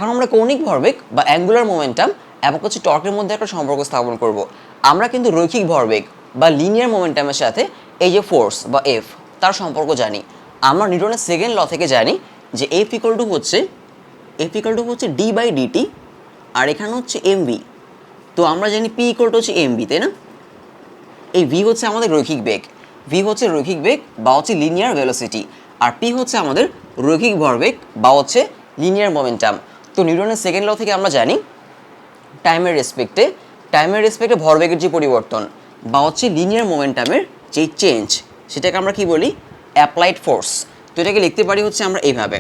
এখন আমরা কৌণিক ভরবেগ বা অ্যাঙ্গুলার মোমেন্টাম এবং হচ্ছে টর্কের মধ্যে একটা সম্পর্ক স্থাপন করব। আমরা কিন্তু রৈখিক ভরবেগ বা লিনিয়ার মোমেন্টামের সাথে এই যে ফোর্স বা এফ তার সম্পর্ক জানি। আমরা নিউটনের সেকেন্ড ল থেকে জানি যে এফ ইকুয়াল টু হচ্ছে ডি বাই ডিটি, আর এখানে হচ্ছে এমভি। তো আমরা জানি পি ইকুয়াল টু হচ্ছে এমভি, তাই না? এই ভি হচ্ছে আমাদের রৈখিক বেগ, ভি হচ্ছে রৈখিক বেগ বা হচ্ছে লিনিয়ার ভেলোসিটি, আর পি হচ্ছে আমাদের রৈখিক ভরবেগ বা হচ্ছে লিনিয়ার মোমেন্টাম। তো নিউটনের সেকেন্ড ল থেকে আমরা জানি টাইমের রেসপেক্টে ভরবেগের যে পরিবর্তন বা হচ্ছে লিনিয়ার মোমেন্টামের যেই চেঞ্জ, সেটাকে আমরা কি বলি? Applied force. তো এটাকে লিখতে পারি হচ্ছে আমরা এইভাবে,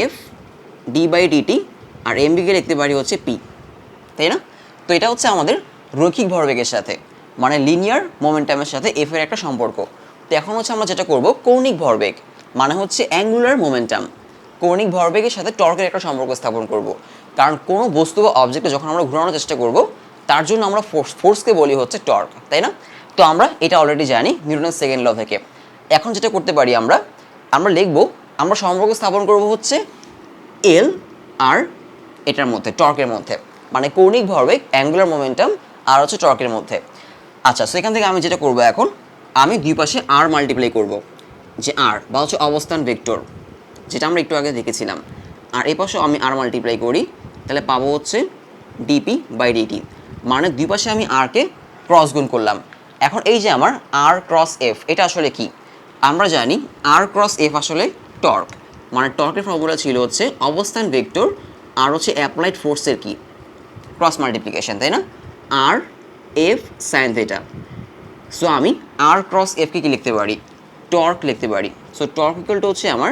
এফ ডি বাই ডিটি, আর এমবিকে লিখতে পারি হচ্ছে পি, তাই না? তো এটা হচ্ছে আমাদের রৈখিক ভরবেগের সাথে মানে লিনিয়ার মোমেন্টামের সাথে এফ এর একটা সম্পর্ক। তো এখন হচ্ছে আমরা যেটা করব, কৌণিক ভরবেগ মানে হচ্ছে অ্যাঙ্গুলার মোমেন্টাম, কৌণিক ভরবেগের সাথে টর্কের একটা সম্পর্ক স্থাপন করব। কারণ কোনো বস্তু বা অবজেক্টকে যখন আমরা ঘোরানোর চেষ্টা করব, তার জন্য আমরা ফোর্সকে বলি হচ্ছে টর্ক, তাই না? তো আমরা এটা অলরেডি জানি নিউটনের সেকেন্ড ল থেকে। এখন যেটা করতে পারি আমরা লিখব, আমরা সম্পর্ক স্থাপন করব হচ্ছে এল আর এটার মধ্যে, টর্কের মধ্যে, মানে কৌণিক ভরবেগ, অ্যাঙ্গুলার মোমেন্টাম আর হচ্ছে টর্কের মধ্যে। আচ্ছা, সেখান থেকে আমি যেটা করব, এখন আমি দুই পাশে আর মাল্টিপ্লাই করব, যে আর বা হচ্ছে অবস্থান ভেক্টর, যেটা আমরা একটু আগে দেখেছিলাম। আর এই পাশে আমি আর মাল্টিপ্লাই করি, তাহলে পাবো হচ্ছে ডিপি বাই ডিটি, মানে দুই পাশে আমি আরকে ক্রস গুণ করলাম। এখন এই যে আমার আর ক্রস এফ, এটা আসলে কি? আমরা জানি আর ক্রস এফ আসলে টর্ক, মানে টর্কের ফর্মুলা ছিল হচ্ছে অবস্থান ভেক্টর আর হচ্ছে অ্যাপ্লাইড ফোর্সের কি ক্রস মাল্টিপ্লিকেশন, তাই না? আর এফ সাইন থিটা। সো আমি আর ক্রস এফকে কি লিখতে পারি? টর্ক লিখতে পারি। সো টর্ক ইকুয়াল টু হচ্ছে আমার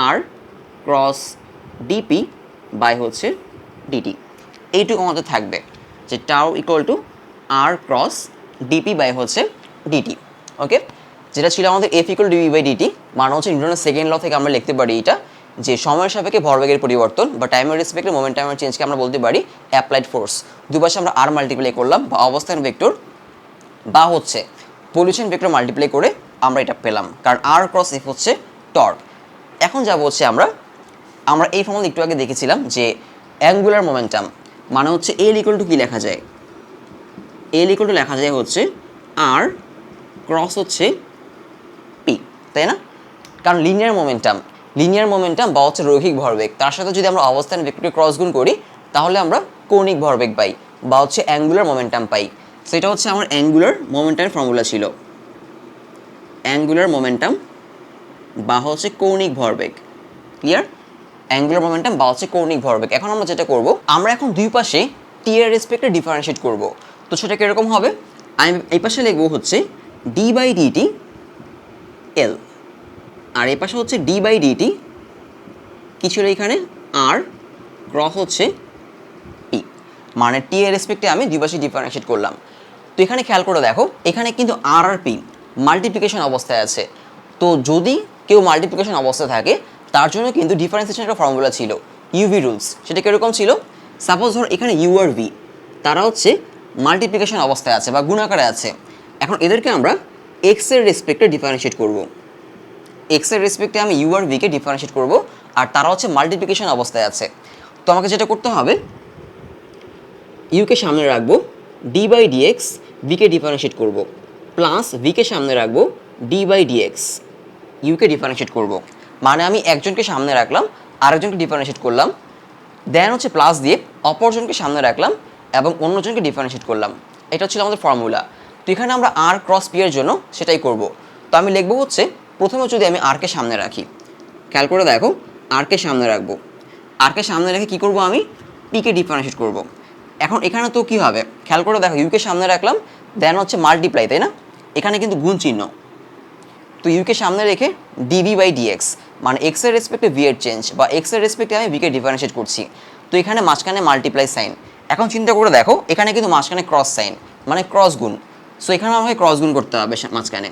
আর ক্রস ডিপি বাই হচ্ছে ডিটি। এইটুকু আমাদের থাকবে যে tau equal to R cross DP by হচ্ছে ডিটি। ওকে, যেটা ছিল আমাদের F equal DP by DT, মানে হচ্ছে নিউটনের সেকেন্ড ল থেকে আমরা লিখতে পারি এটা, যে সময়ের সাপেক্ষে ভরবেগের পরিবর্তন বা টাইমের রেসপেক্টে মোমেন্টামের চেঞ্জকে আমরা বলতে পারি অ্যাপ্লাইড ফোর্স। দুপাশে আমরা আর মাল্টিপ্লাই করলাম বা অবস্থান ভেক্টর বা হচ্ছে পলিউশন ভেক্টর মাল্টিপ্লাই করে আমরা এটা পেলাম, কারণ আর ক্রস এফ হচ্ছে টর্ক। এখন যাব হচ্ছে আমরা এই ফর্মুলা একটু আগে দেখেছিলাম যে অ্যাঙ্গুলার মোমেন্টাম মানে হচ্ছে এল ইকুয়াল টু কি লেখা যায়? এল ইকুয়াল টু লেখা যায় হচ্ছে আর ক্রস হচ্ছে পি, তাই না? কারণ লিনিয়ার মোমেন্টাম বা হচ্ছে রৈখিক ভরবেগ, তার সাথে যদি আমরা অবস্থান ভেক্টরকে ক্রস গুণ করি, তাহলে আমরা কৌণিক ভরবেগ পাই বা হচ্ছে অ্যাঙ্গুলার মোমেন্টাম পাই। সেটা হচ্ছে আমার অ্যাঙ্গুলার মোমেন্টামের ফর্মুলা ছিল, অ্যাঙ্গুলার মোমেন্টাম বা হচ্ছে কৌণিক ভরবেগ। ক্লিয়ার? অ্যাঙ্গুলার মোমেন্টাম বা হচ্ছে কৌণিক ভরবেগ। এখন আমরা যেটা করব, আমরা এখন দুই পাশে টি এর রেসপেক্টে ডিফারেন্সিয়েট করব। তো সেটা কীরকম হবে? আমি এই পাশে লিখবো হচ্ছে ডি বাই ডিটি এল, আর এই পাশে হচ্ছে ডি বাই ডিটি কি ছিল এখানে? আর ক্রস হচ্ছে পি, মানে টি এর রেসপেক্টে আমি দুই পাশে ডিফারেন্সিয়েট করলাম। তো এখানে খেয়াল করে দেখো, এখানে কিন্তু আর আর পি মাল্টিপ্লিকেশন অবস্থায় আছে। তো যদি কেউ মাল্টিপ্লিকেশন অবস্থায় থাকে, তার জন্য কিন্তু ডিফারেন্সিয়েশন একটা ফর্মুলা ছিল, ইউভি রুলস। সেটা কীরকম ছিল? সাপোজ ধর এখানে ইউ আর ভি, তারা হচ্ছে মাল্টিপ্লিকেশন অবস্থায় আছে বা গুণাকারে আছে। এখন এদেরকে আমরা এক্সের রেসপেক্টে ডিফারেন্সিয়েট করব। এক্সের রেসপেক্টে আমি ইউ আর ভিকে ডিফারেন্সিয়েট করব, আর তারা হচ্ছে মাল্টিপ্লিকেশন অবস্থায় আছে। তো আমাকে যেটা করতে হবে, ইউকে সামনে রাখবো, ডি বাই ডিএক্স, ভিকে ডিফারেন্সিয়েট করব, প্লাস ভিকে সামনে রাখবো, ডি বাই ডিএক্স, ইউকে ডিফারেন্সিয়েট করব। মানে আমি একজনকে সামনে রাখলাম, আরেকজনকে ডিফারেন্সিয়েট করলাম, দেন হচ্ছে প্লাস দিয়ে অপরজনকে সামনে রাখলাম এবং অন্যজনকে ডিফারেন্সিয়েট করলাম। এটা ছিল আমাদের ফর্মুলা। তো এখানে আমরা আর ক্রস পি এর জন্য সেটাই করব। তো আমি লিখবো হচ্ছে, প্রথমে যদি আমি আরকে সামনে রাখি, খেয়াল করে দেখো, আরকে সামনে রাখবো, আরকে সামনে রেখে কী করবো? আমি পিকে ডিফারেন্সিয়েট করব। এখন এখানে তো কী হবে? খেয়াল করে দেখো, ইউকে সামনে রাখলাম, দেন হচ্ছে মাল্টিপ্লাই, তাই না? এখানে কিন্তু গুণ চিহ্ন। তো ইউকে সামনে রেখে ডিভি বাই ডিএক্স, মানে এক্সের রেসপেক্টে ভি এর চেঞ্জ বা এক্সের রেসপেক্টে আমি ভিকে ডিফারেন্সিয়েট করছি। তো এখানে মাঝখানে মাল্টিপ্লাই সাইন। এখন চিন্তা করে দেখো, এখানে কিন্তু মাঝখানে ক্রস সাইন, মানে ক্রস গুণ। সো এখানে আমাকে ক্রস গুণ করতে হবে মাঝখানে।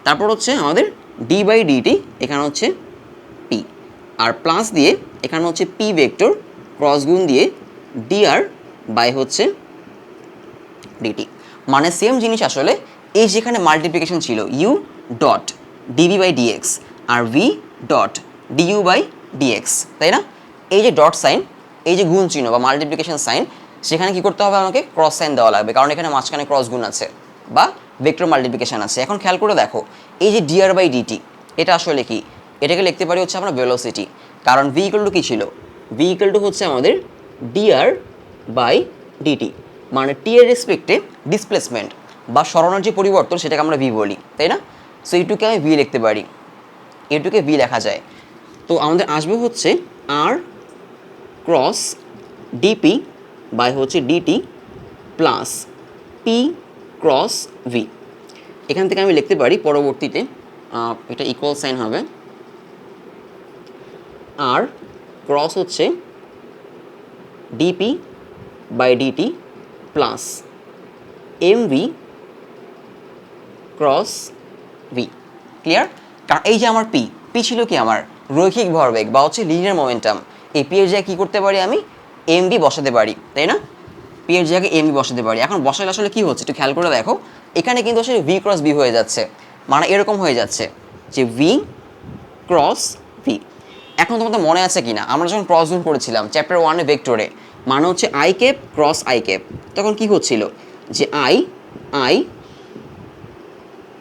তারপর হচ্ছে আমাদের ডি বাই ডিটি, এখানে হচ্ছে পি, আর প্লাস দিয়ে এখানে হচ্ছে পি ভেক্টর ক্রস গুণ দিয়ে ডিআর বাই হচ্ছে ডিটি। মানে সেম জিনিস আসলে, এই যেখানে মাল্টিপ্লিকেশন ছিল U dot DV by DX আর V dot DU by DX, তাই না? এই যে ডট সাইন, এই যে গুণ চিহ্ন বা মাল্টিপ্লিকেশন সাইন, সেখানে কি করতে হবে আমাকে ক্রস সাইন দেওয়া লাগবে, কারণ এখানে মাঝখানে ক্রস গুণ আছে বা ভেক্টর মাল্টিপ্লিকেশন আছে। এখন খেয়াল করে দেখো এই যে ডিআর বাই ডিটি, এটা আসলে কি, এটাকে লিখতে পারি হচ্ছে আমরা ভেলোসিটি, কারণ ভি ইকুয়াল টু কী ছিল, ভি ইকুয়াল টু হচ্ছে আমাদের ডিআর বাই ডিটি, মানে টি এর রেসপেক্টে ডিসপ্লেসমেন্ট বা সরণের যে পরিবর্তন সেটাকে আমরা ভি বলি, তাই না? সো এইটুকে আমি ভি লিখতে পারি, এটুকে ভি লেখা যায়। তো আমাদের আসবে হচ্ছে আর ক্রস ডিপি বাই হচ্ছে DT plus P cross V. এখান থেকে আমি লিখতে পারি পরবর্তীতে এটা ইকুয়াল সাইন হবে, আর ক্রস হচ্ছে DP by DT plus M V cross V. Clear? কারণ এই যে আমার পি ছিল কি আমার রৈখিক ভরবেগ বা হচ্ছে লিনিয়ার মোমেন্টাম, এই পি এর জায়গায় কী করতে পারি আমি এম ভি বসাতে পারি, তাই না? পি এর জায়গায় এম ভি বসাতে পারি। এখন বসালে আসলে কী হচ্ছে একটু খেয়াল করে দেখো, এখানে কিন্তু আসলে ভি ক্রস ভি হয়ে যাচ্ছে, মানে এরকম হয়ে যাচ্ছে যে ভি ক্রস ভি। এখন তোমাদের মনে আছে কি না আমরা যখন ক্রস গুণ করেছিলাম চ্যাপ্টার 1-এ ভেক্টরে, মানে হচ্ছে I cap cross I cap, তখন কী হচ্ছিল যে আই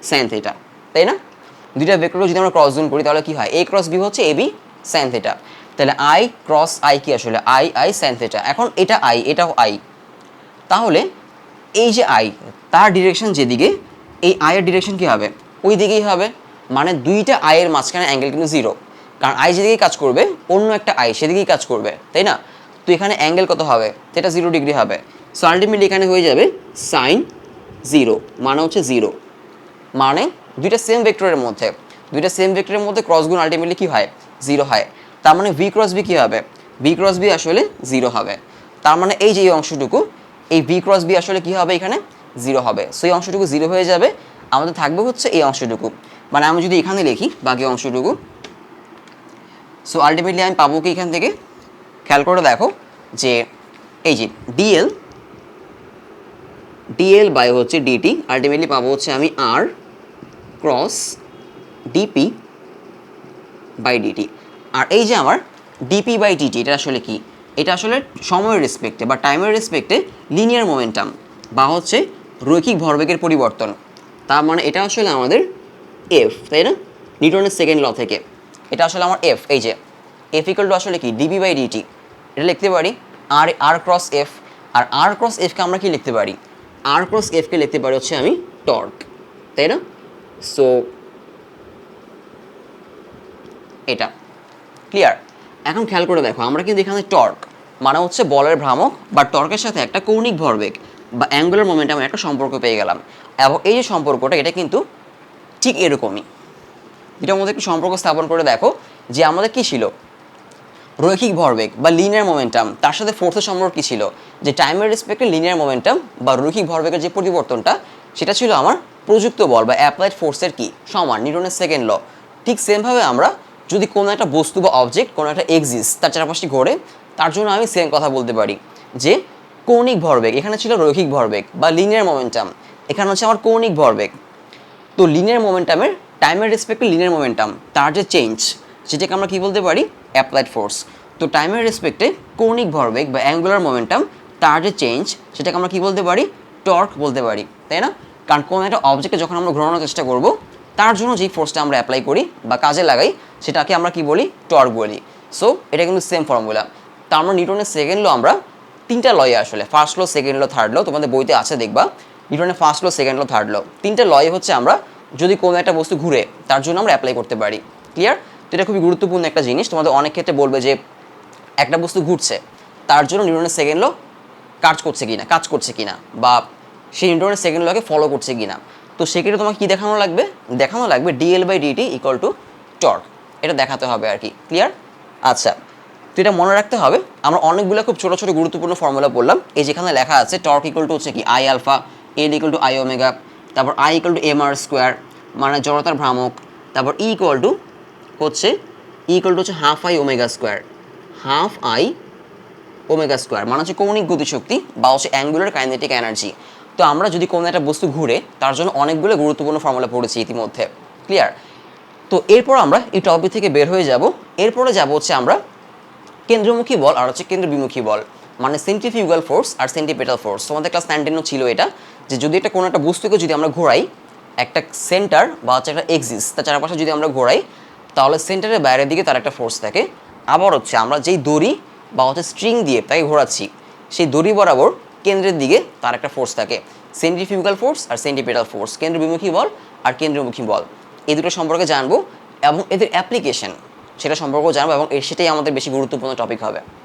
সাইন থিটা, তাই না? দুইটা ভেক্টরে যদি আমরা ক্রস গুণ করি তাহলে কি হয়, এ ক্রস বি হচ্ছে এ বি সাইন থিটা, তাহলে আই ক্রস আই কি আসলে আই সাইন থিটা। এখন এটা আই, এটাও আই, তাহলে এই যে আই তার ডিরেকশন যেদিকে, এই আয়ের ডিরেকশন কী হবে ওই দিকেই হবে, মানে দুইটা আয়ের মাঝখানে অ্যাঙ্গেল কিন্তু জিরো, কারণ আই যেদিকেই কাজ করবে অন্য একটা আই সেদিকেই কাজ করবে, তাই না? তো এখানে অ্যাঙ্গেল কত হবে, এটা 0 ডিগ্রি হবে। সো আলটিমেটলি এখানে হয়ে যাবে সাইন 0, মানে হচ্ছে 0, মানে দুইটা সেম ভেক্টরের মধ্যে, ক্রস গুণ আলটিমেটলি কী হয় 0 হয়। তার মানে ভি ক্রস বি কী হবে, ভি ক্রস বি আসলে 0 হবে। তার মানে এই যে এই অংশটুকু, এই ভি ক্রস বি আসলে কী হবে এখানে 0 হবে। সো এই অংশটুকু 0 হয়ে যাবে, আমাদের থাকবে হচ্ছে এই অংশটুকু, মানে আমি যদি এখানে লিখি বাকি অংশটুকু, সো আলটিমেটলি আমি পাবো কি এখান থেকে, খেয়াল করে দেখো যে এই যে ডিএল বাই হচ্ছে ডিটি, আলটিমেটলি পাবো হচ্ছে আমি আর ক্রস ডিপি বাই ডিটি। আর এই যে আমার ডিপি বাই ডিটি, এটা আসলে কি, এটা আসলে সময়ের রেসপেক্টে বা টাইমের রেসপেক্টে লিনিয়ার মোমেন্টাম বা হচ্ছে রৈখিক ভরবেগের পরিবর্তন। তার মানে এটা আসলে আমাদের এফ, তাই না? নিউটনের সেকেন্ড ল থেকে এটা আসলে আমার এফ, এই যে এফ ইকুয়াল টু আসলে কি ডিবি বাই ডিটি, এটা লিখতে পারি আর ক্রস এফ। আর আর ক্রস এফকে আমরা কি লিখতে পারি, আর ক্রস এফকে লিখতে পারি হচ্ছে আমি টর্ক, তাই না? সো এটা ক্লিয়ার। এখন খেয়াল করে দেখো আমরা কিন্তু এখানে টর্ক মানে হচ্ছে বলের ভ্রামক বা টর্কের সাথে একটা কৌণিক ভরবেগ বা অ্যাঙ্গুলার মোমেন্টামের একটা সম্পর্ক পেয়ে গেলাম, এবং এই যে সম্পর্কটা এটা কিন্তু ঠিক এরকমই। এটার মধ্যে একটু সম্পর্ক স্থাপন করে দেখো যে আমাদের কী ছিল রৈখিক ভরবেগ বা লিনিয়ার মোমেন্টাম, তার সাথে ফোর্সের সম্পর্ক কী ছিল, যে টাইমের রেসপেক্টে লিনিয়ার মোমেন্টাম বা রৈখিক ভরবেগের যে পরিবর্তনটা সেটা ছিল আমার প্রযুক্ত বল বা অ্যাপ্লাইড ফোর্সের কি সমান, নিউটনের সেকেন্ড ল। ঠিক সেমভাবে আমরা যদি কোনো একটা বস্তু বা অবজেক্ট কোনো একটা এক্সিস্ট তার চারপাশে ঘোরে, তার জন্য আমি সেম কথা বলতে পারি যে কৌণিক ভরবেগ এখানে ছিল রৈখিক ভরবেগ বা লিনিয়ার মোমেন্টাম, এখানে হচ্ছে আমার কৌণিক ভরবেগ। তো লিনিয়ার মোমেন্টামের টাইমের রেসপেক্টে লিনিয়ার মোমেন্টাম তার যে চেঞ্জ সেটাকে আমরা কী বলতে পারি অ্যাপ্লাইড ফোর্স। তো টাইমের রেসপেক্টে কৌণিক ভরবেগ বা অ্যাঙ্গুলার মোমেন্টাম তার যে চেঞ্জ সেটাকে আমরা কী বলতে পারি টর্ক বলতে পারি, তাই না? কারণ কোনো একটা অবজেক্টকে যখন আমরা ঘোরানোর চেষ্টা করব তার জন্য যেই ফোর্সটা আমরা অ্যাপ্লাই করি বা কাজে লাগাই সেটাকে আমরা কি বলি টর্ক বলি। সো এটা কিন্তু সেম ফর্মুলা। তো আমরা নিউটনের সেকেন্ড ল আমরা তিনটা লয়ে আসলে first law second law third law তোমাদের বইতে আছে দেখবা, নিউটনের first law second law third law তিনটা লয়ে হচ্ছে আমরা যদি কোনো একটা বস্তু ঘুরে তার জন্য আমরা অ্যাপ্লাই করতে পারি। ক্লিয়ার? তো এটা খুবই গুরুত্বপূর্ণ একটা জিনিস, তোমাদের অনেক ক্ষেত্রে বলবে যে একটা বস্তু ঘুরছে তার জন্য নিউটনের সেকেন্ড ল কাজ করছে কিনা বা সেই নিউটনের সেকেন্ড লকে ফলো করছে কিনা। তো সেক্ষেত্রে তোমাকে কী দেখানো লাগবে dL by dt equal to torque, এটা দেখাতে হবে আর কি। ক্লিয়ার? আচ্ছা, তো এটা মনে রাখতে হবে। আমরা অনেকগুলো খুব ছোটো ছোটো গুরুত্বপূর্ণ ফর্মুলা বললাম, এই যেখানে লেখা আছে টর্ক ইকুয়াল টু হচ্ছে কি I alpha, L equal to I omega, তারপর I equal to M R square মানে জড়তার ভ্রামক, তারপর ই ইকুয়াল টু হচ্ছে হাফ আই ওমেগা স্কোয়ার, মানে হচ্ছে কৌণিক গতিশক্তি বা হচ্ছে অ্যাঙ্গুলার কাইনেটিক এনার্জি। তো আমরা যদি কোনো একটা বস্তু ঘুরে তার জন্য অনেকগুলো গুরুত্বপূর্ণ ফর্মুলা পড়েছি ইতিমধ্যে। ক্লিয়ার? তো এরপর আমরা এই টপিক থেকে বের হয়ে যাব, এরপরে যাব হচ্ছে আমরা কেন্দ্রমুখী বল আর হচ্ছে কেন্দ্র বিমুখী বল, মানে সেন্ট্রিফিউগাল ফোর্স আর সেন্ট্রিপেটাল ফোর্স। তোমাদের ক্লাস 9-10 ছিল এটা, যে যদি এটা কোনো একটা বস্তুকে যদি আমরা ঘোরাই, একটা সেন্টার বা হচ্ছে একটা এক্সিস তার চারপাশে যদি আমরা ঘোরাই, তাহলে সেন্টারের বাইরের দিকে তার একটা ফোর্স থাকে। আবার হচ্ছে আমরা যেই দড়ি বা হচ্ছে স্ট্রিং দিয়ে তাকে ঘোরাচ্ছি, সেই দড়ি বরাবর কেন্দ্রের দিকে তার একটা ফোর্স থাকে। সেন্ট্রিফিউগাল ফোর্স আর সেন্ট্রিপেটাল ফোর্স, কেন্দ্র বিমুখী বল আর কেন্দ্রমুখী বল, এই দুটো সম্পর্কে জানবো এবং এদের অ্যাপ্লিকেশন সেটা সম্পর্কেও জানবো, এবং সেটাই আমাদের বেশি গুরুত্বপূর্ণ টপিক হবে।